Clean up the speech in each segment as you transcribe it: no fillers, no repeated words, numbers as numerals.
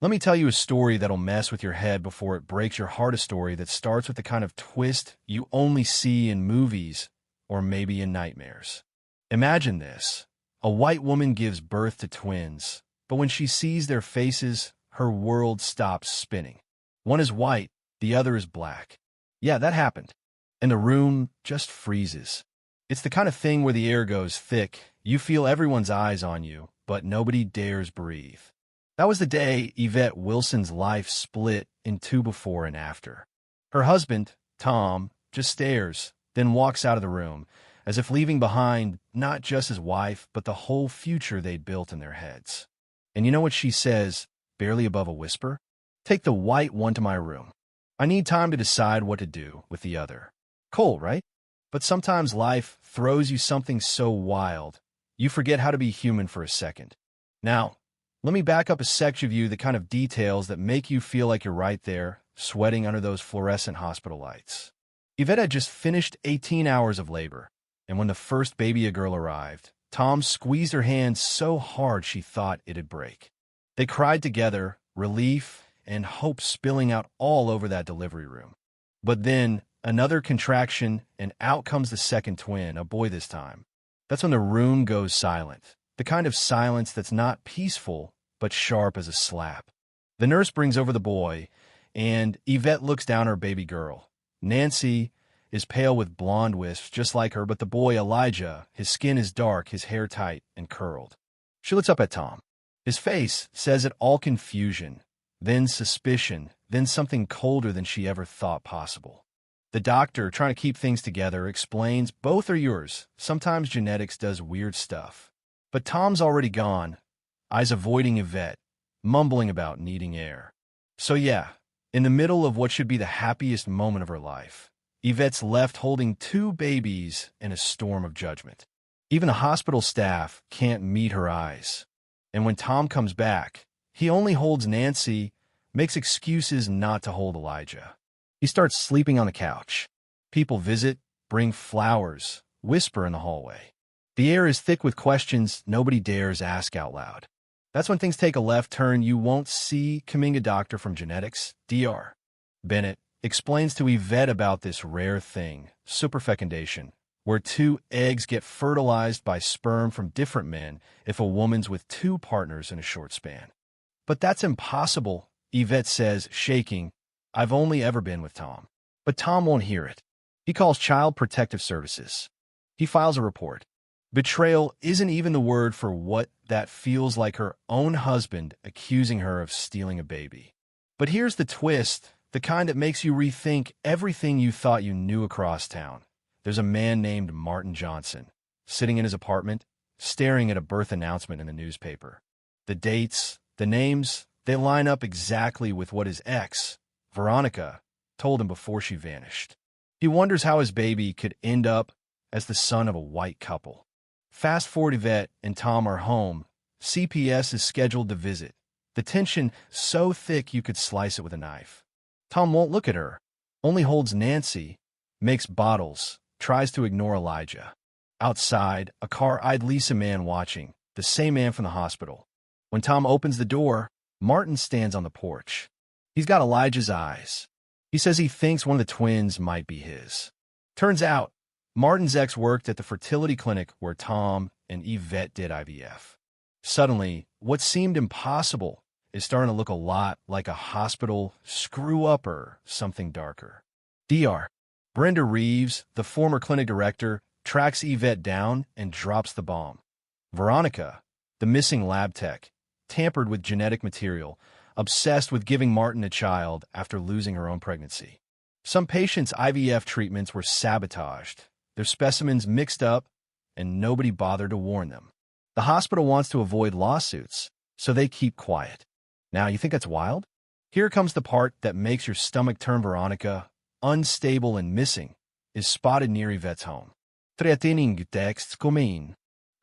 Let me tell you a story that'll mess with your head before it breaks your heart. A story that starts with the kind of twist you only see in movies or maybe in nightmares. Imagine this. A white woman gives birth to twins, but when she sees their faces, her world stops spinning. One is white, the other is black. Yeah, that happened. And the room just freezes. It's the kind of thing where the air goes thick, you feel everyone's eyes on you, but nobody dares breathe. That was the day Yvette Wilson's life split in two before and after. Her husband, Tom, just stares, then walks out of the room, as if leaving behind not just his wife, but the whole future they'd built in their heads. And you know what she says, barely above a whisper? Take the white one to my room. I need time to decide what to do with the other. Cool, right? But sometimes life throws you something so wild, you forget how to be human for a second. Now, let me back up a section of you, the kind of details that make you feel like you're right there, sweating under those fluorescent hospital lights. Yvette had just finished 18 hours of labor, and when the first baby girl arrived, Tom squeezed her hand so hard she thought it'd break. They cried together, relief and hope spilling out all over that delivery room. But then, another contraction, and out comes the second twin, a boy this time. That's when the room goes silent. The kind of silence that's not peaceful, but sharp as a slap. The nurse brings over the boy, and Yvette looks down at her baby girl. Nancy is pale with blonde wisps, just like her, but the boy, Elijah, his skin is dark, his hair tight and curled. She looks up at Tom. His face says it all: confusion, then suspicion, then something colder than she ever thought possible. The doctor, trying to keep things together, explains, both are yours. Sometimes genetics does weird stuff. But Tom's already gone, eyes avoiding Yvette, mumbling about needing air. So yeah, in the middle of what should be the happiest moment of her life, Yvette's left holding two babies in a storm of judgment. Even the hospital staff can't meet her eyes. And when Tom comes back, he only holds Nancy, makes excuses not to hold Elijah. He starts sleeping on the couch. People visit, bring flowers, whisper in the hallway. The air is thick with questions nobody dares ask out loud. That's when things take a left turn. You won't see Kaminga doctor from genetics, Dr. Bennett, explains to Yvette about this rare thing, superfecundation, where two eggs get fertilized by sperm from different men if a woman's with two partners in a short span. But that's impossible, Yvette says, shaking. I've only ever been with Tom. But Tom won't hear it. He calls Child Protective Services. He files a report. Betrayal isn't even the word for what that feels like: her own husband accusing her of stealing a baby. But here's the twist, the kind that makes you rethink everything you thought you knew across town. There's a man named Martin Johnson, sitting in his apartment, staring at a birth announcement in the newspaper. The dates, the names, they line up exactly with what his ex, Veronica, told him before she vanished. He wonders how his baby could end up as the son of a white couple. Fast forward, Yvette and Tom are home. CPS is scheduled to visit. The tension so thick you could slice it with a knife. Tom won't look at her, only holds Nancy, makes bottles, tries to ignore Elijah. Outside, a car-eyed Lisa man watching, the same man from the hospital. When Tom opens the door, Martin stands on the porch. He's got Elijah's eyes. He says he thinks one of the twins might be his. Turns out, Martin's ex worked at the fertility clinic where Tom and Yvette did IVF. Suddenly, what seemed impossible is starting to look a lot like a hospital screw-up or something darker. Dr. Brenda Reeves, the former clinic director, tracks Yvette down and drops the bomb. Veronica, the missing lab tech, tampered with genetic material, obsessed with giving Martin a child after losing her own pregnancy. Some patients' IVF treatments were sabotaged, their specimens mixed up, and nobody bothered to warn them. The hospital wants to avoid lawsuits, so they keep quiet. Now, you think that's wild? Here comes the part that makes your stomach turn. Veronica, unstable and missing, is spotted near Yvette's home. Träting texts kommen.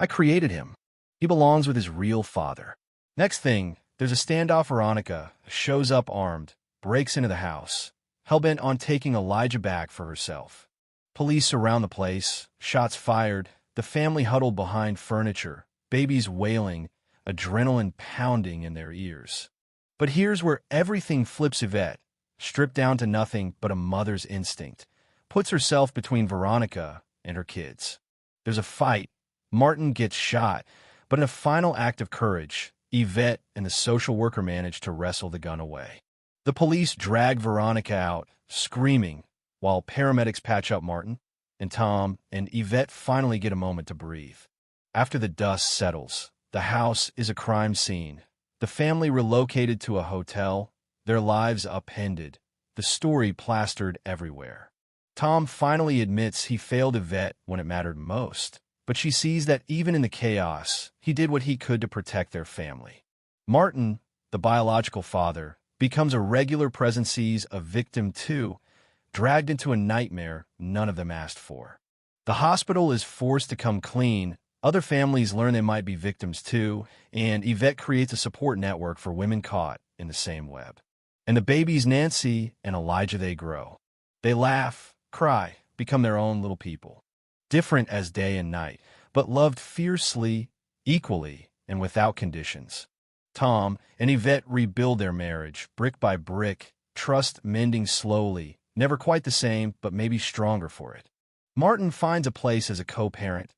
I created him. He belongs with his real father. Next thing, there's a standoff. Veronica shows up armed, breaks into the house, hell-bent on taking Elijah back for herself. Police surround the place, shots fired, the family huddled behind furniture, babies wailing, adrenaline pounding in their ears. But here's where everything flips. Yvette, stripped down to nothing but a mother's instinct, puts herself between Veronica and her kids. There's a fight. Martin gets shot, but in a final act of courage, Yvette and the social worker manage to wrestle the gun away. The police drag Veronica out, screaming, while paramedics patch up Martin, and Tom and Yvette finally get a moment to breathe. After the dust settles, the house is a crime scene. The family relocated to a hotel, their lives upended, the story plastered everywhere. Tom finally admits he failed Yvette when it mattered most, but she sees that even in the chaos, he did what he could to protect their family. Martin, the biological father, becomes a regular presence, sees a victim too, dragged into a nightmare none of them asked for. The hospital is forced to come clean. Other families learn they might be victims too, and Yvette creates a support network for women caught in the same web. And the babies Nancy and Elijah, they grow. They laugh, cry, become their own little people. Different as day and night, but loved fiercely, equally, and without conditions. Tom and Yvette rebuild their marriage, brick by brick, trust mending slowly, never quite the same, but maybe stronger for it. Martin finds a place as a co-parent,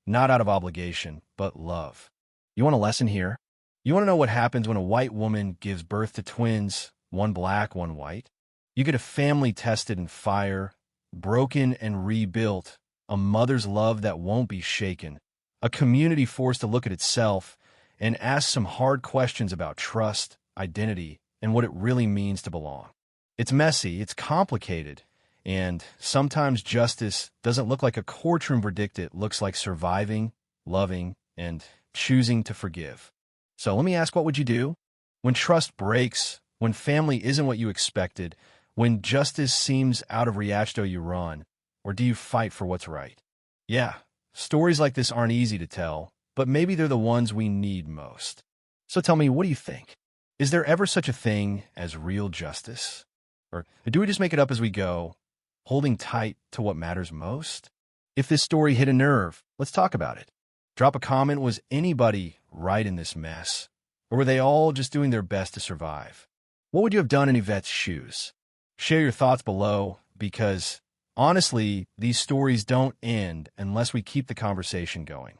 not out of obligation, but love. You want a lesson here? You want to know what happens when a white woman gives birth to twins, one black, one white? You get a family tested in fire, broken and rebuilt, a mother's love that won't be shaken, a community forced to look at itself and ask some hard questions about trust, identity, and what it really means to belong. It's messy, it's complicated, and sometimes justice doesn't look like a courtroom verdict. It looks like surviving, loving, and choosing to forgive. So let me ask, what would you do? When trust breaks, when family isn't what you expected, when justice seems out of reach, do you run, or do you fight for what's right? Yeah, stories like this aren't easy to tell, but maybe they're the ones we need most. So tell me, what do you think? Is there ever such a thing as real justice? Or do we just make it up as we go, holding tight to what matters most? If this story hit a nerve, let's talk about it. Drop a comment. Was anybody right in this mess? Or were they all just doing their best to survive? What would you have done in Yvette's shoes? Share your thoughts below, because honestly, these stories don't end unless we keep the conversation going.